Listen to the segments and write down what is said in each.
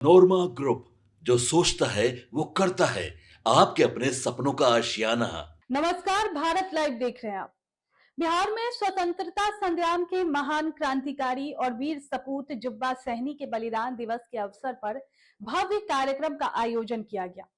नोरमा group, जो सोचता है वो करता है। आपके अपने सपनों का आशियाना। नमस्कार, भारत लाइव देख रहे हैं आप। बिहार में स्वतंत्रता संग्राम के महान क्रांतिकारी और वीर सपूत जुब्बा सहनी के बलिदान दिवस के अवसर पर भव्य कार्यक्रम का आयोजन किया गया।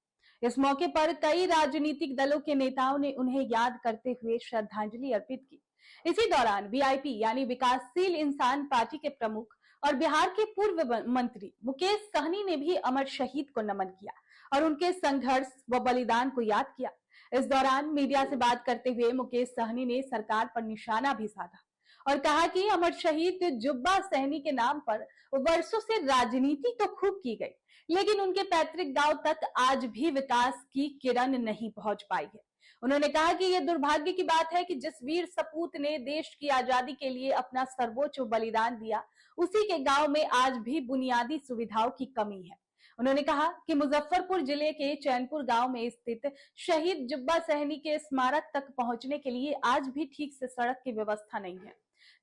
इस मौके पर कई राजनीतिक दलों के नेताओं ने उन्हें याद करते हुए श्रद्धांजलि अर्पित की। इसी दौरान वीआईपी यानी विकासशील इंसान पार्टी के प्रमुख और बिहार के पूर्व मंत्री मुकेश सहनी ने भी अमर शहीद को नमन किया और उनके संघर्ष व बलिदान को याद किया। इस दौरान मीडिया से बात करते हुए मुकेश सहनी ने सरकार पर निशाना भी साधा और कहा कि अमर शहीद जुब्बा सहनी के नाम पर वर्षों से राजनीति तो खूब की गई, लेकिन उनके पैतृक गांव तक आज भी विकास की किरण नहीं पहुंच पाई है। उन्होंने कहा कि यह दुर्भाग्य की बात है कि जिस वीर सपूत ने देश की आजादी के लिए अपना सर्वोच्च बलिदान दिया, उसी के गांव में आज भी बुनियादी सुविधाओं की कमी है। उन्होंने कहा कि मुजफ्फरपुर जिले के चैनपुर गांव में स्थित शहीद जुब्बा सहनी के स्मारक तक पहुंचने के लिए आज भी ठीक से सड़क की व्यवस्था नहीं है।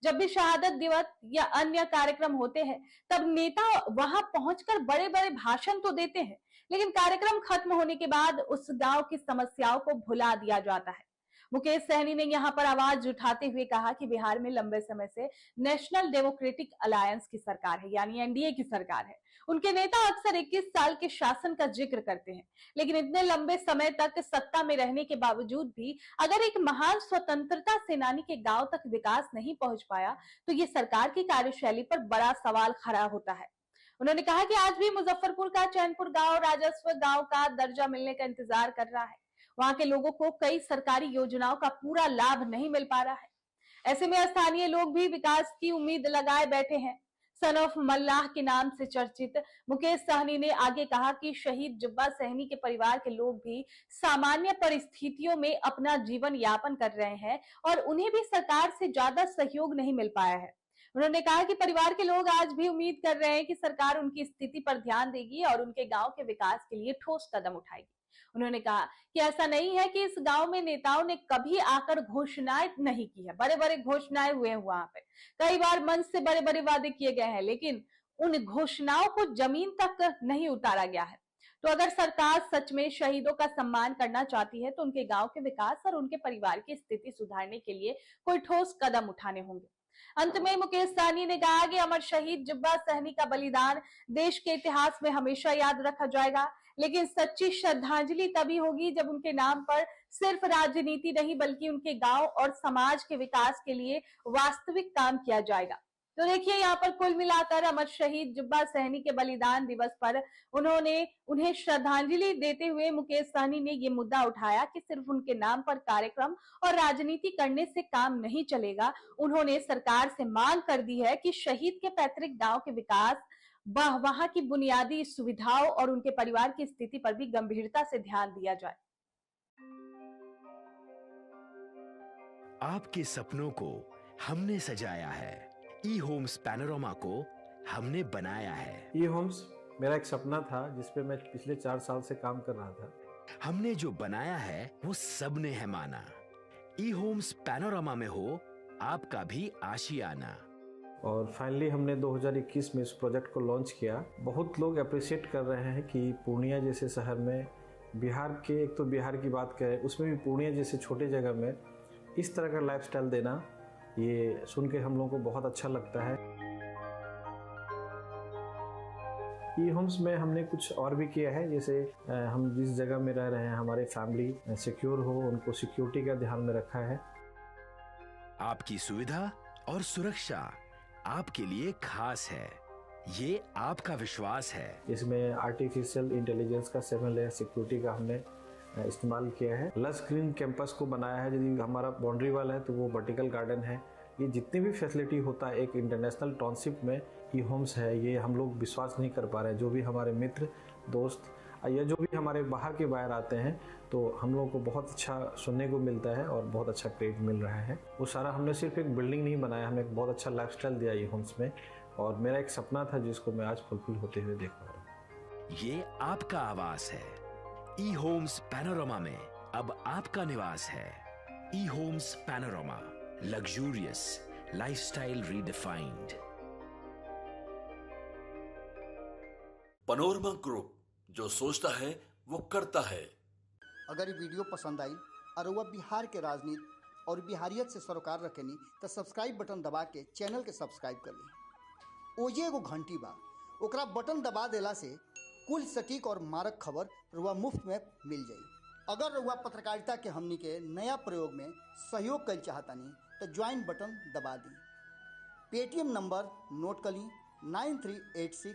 जब भी शहादत दिवस या अन्य कार्यक्रम होते हैं, तब नेता वहां पहुंचकर बड़े बड़े भाषण तो देते हैं, लेकिन कार्यक्रम खत्म होने के बाद उस गांव की समस्याओं को भुला दिया जाता है। मुकेश सहनी ने यहां पर आवाज उठाते हुए कहा कि बिहार में लंबे समय से नेशनल डेमोक्रेटिक अलायंस की सरकार है, यानी एनडीए की सरकार है। उनके नेता अक्सर 21 साल के शासन का जिक्र करते हैं, लेकिन इतने लंबे समय तक सत्ता में रहने के बावजूद भी अगर एक महान स्वतंत्रता सेनानी के गांव तक विकास नहीं पहुंच पाया, तो ये सरकार की कार्यशैली पर बड़ा सवाल खड़ा होता है। उन्होंने कहा कि आज भी मुजफ्फरपुर का चैनपुर गांव राजस्व गांव का दर्जा मिलने का इंतजार कर रहा है। वहां के लोगों को कई सरकारी योजनाओं का पूरा लाभ नहीं मिल पा रहा है। ऐसे में स्थानीय लोग भी विकास की उम्मीद लगाए बैठे हैं। सन ऑफ मल्लाह के नाम से चर्चित मुकेश सहनी ने आगे कहा कि शहीद जुब्बा सहनी के परिवार के लोग भी सामान्य परिस्थितियों में अपना जीवन यापन कर रहे हैं और उन्हें भी सरकार से ज्यादा सहयोग नहीं मिल पाया है। उन्होंने कहा कि परिवार के लोग आज भी उम्मीद कर रहे हैं कि सरकार उनकी स्थिति पर ध्यान देगी और उनके गांव के विकास के लिए ठोस कदम उठाएगी। उन्होंने कहा कि ऐसा नहीं है कि इस गांव में नेताओं ने कभी आकर घोषणाएं नहीं की है। बड़े बड़े घोषणाएं हुए हैं वहां पे, कई बार मंच से बड़े बड़े वादे किए गए हैं, लेकिन उन घोषणाओं को जमीन तक नहीं उतारा गया है। तो अगर सरकार सच में शहीदों का सम्मान करना चाहती है, तो उनके गांव के विकास और उनके परिवार की स्थिति सुधारने के लिए कोई ठोस कदम उठाने होंगे। अंत में मुकेश सहनी ने कहा कि अमर शहीद जुब्बा सहनी का बलिदान देश के इतिहास में हमेशा याद रखा जाएगा, लेकिन सच्ची श्रद्धांजलि तभी होगी जब उनके नाम पर सिर्फ राजनीति नहीं बल्कि उनके गांव और समाज के विकास के लिए वास्तविक काम किया जाएगा। तो देखिए, यहाँ पर कुल मिलाकर अमर शहीद जुब्बा सहनी के बलिदान दिवस पर उन्हें श्रद्धांजलि देते हुए मुकेश सहनी ने ये मुद्दा उठाया कि सिर्फ उनके नाम पर कार्यक्रम और राजनीति करने से काम नहीं चलेगा। उन्होंने सरकार से मांग कर दी है कि शहीद के पैतृक गांव के विकास, वहां की बुनियादी सुविधाओं और उनके परिवार की स्थिति पर भी गंभीरता से ध्यान दिया जाए। आपके सपनों को हमने सजाया है। ई होम्स पैनोरमा को हमने बनाया है। ई होम्स मेरा एक सपना था जिस पे मैं पिछले 4 साल से काम कर रहा था। हमने जो बनाया है वो सबने है माना। ई होम्स पैनोरमा में हो आपका भी आशियाना। और फाइनली हमने 2021 में इस प्रोजेक्ट को लॉन्च किया। बहुत लोग अप्रिशिएट कर रहे हैं कि पूर्णिया जैसे शहर में, बिहार के, एक तो बिहार की बात करें उसमें भी पूर्णिया जैसे छोटे जगह में इस तरह का लाइफस्टाइल देना, ये सुन के हम लोगों को बहुत अच्छा लगता है। ई होम्स में हमने कुछ और भी किया है, जैसे हम जिस जगह में रह रहे हैं हमारे फैमिली सिक्योर हो, उनको सिक्योरिटी का ध्यान में रखा है। आपकी सुविधा और सुरक्षा आपके लिए खास है, ये आपका विश्वास है। इसमें आर्टिफिशियल इंटेलिजेंस का 7 लेयर सिक्योरिटी का हमने इस्तेमाल किया है। लस ग्रीन कैंपस को बनाया है। यदि हमारा बाउंड्री वाल है तो वो वर्टिकल गार्डन है। ये जितनी भी फैसिलिटी होता है एक इंटरनेशनल टाउनशिप में, ई होम्स है, ये हम लोग विश्वास नहीं कर पा रहे हैं। जो भी हमारे मित्र दोस्त या जो भी हमारे बाहर के बाहर आते हैं, तो हम लोगों को बहुत अच्छा सुनने को मिलता है और बहुत अच्छा क्रेडिट मिल रहा है। वो सारा हमने सिर्फ एक बिल्डिंग नहीं बनाया, हमें एक बहुत अच्छा लाइफस्टाइल दिया ई होम्स में, और मेरा एक सपना था जिसको मैं आज फुलफिल होते हुए देख पा रहा हूँ। ये आपका आवास है। ई होम्स पैनोरमा में अब आपका निवास है। E Homes Panorama, luxurious lifestyle redefined. Panorama group, जो सोचता है वो करता है। अगर ये वीडियो पसंद आई और वह बिहार के राजनीति और बिहारियत से सरोकार रखेनी तो सब्सक्राइब बटन दबा के चैनल के सब्सक्राइब कर ली। ओजे एगो घंटी बा, ओकरा बटन दबा देला से कुल सटीक और मारक खबर रुआ मुफ्त में मिल जाई। अगर रुआ पत्रकारिता के हमनी के नया प्रयोग में सहयोग कर चाहतानी तो ज्वाइन बटन दबा दी। पेटीएम नंबर नोट कर ली 9386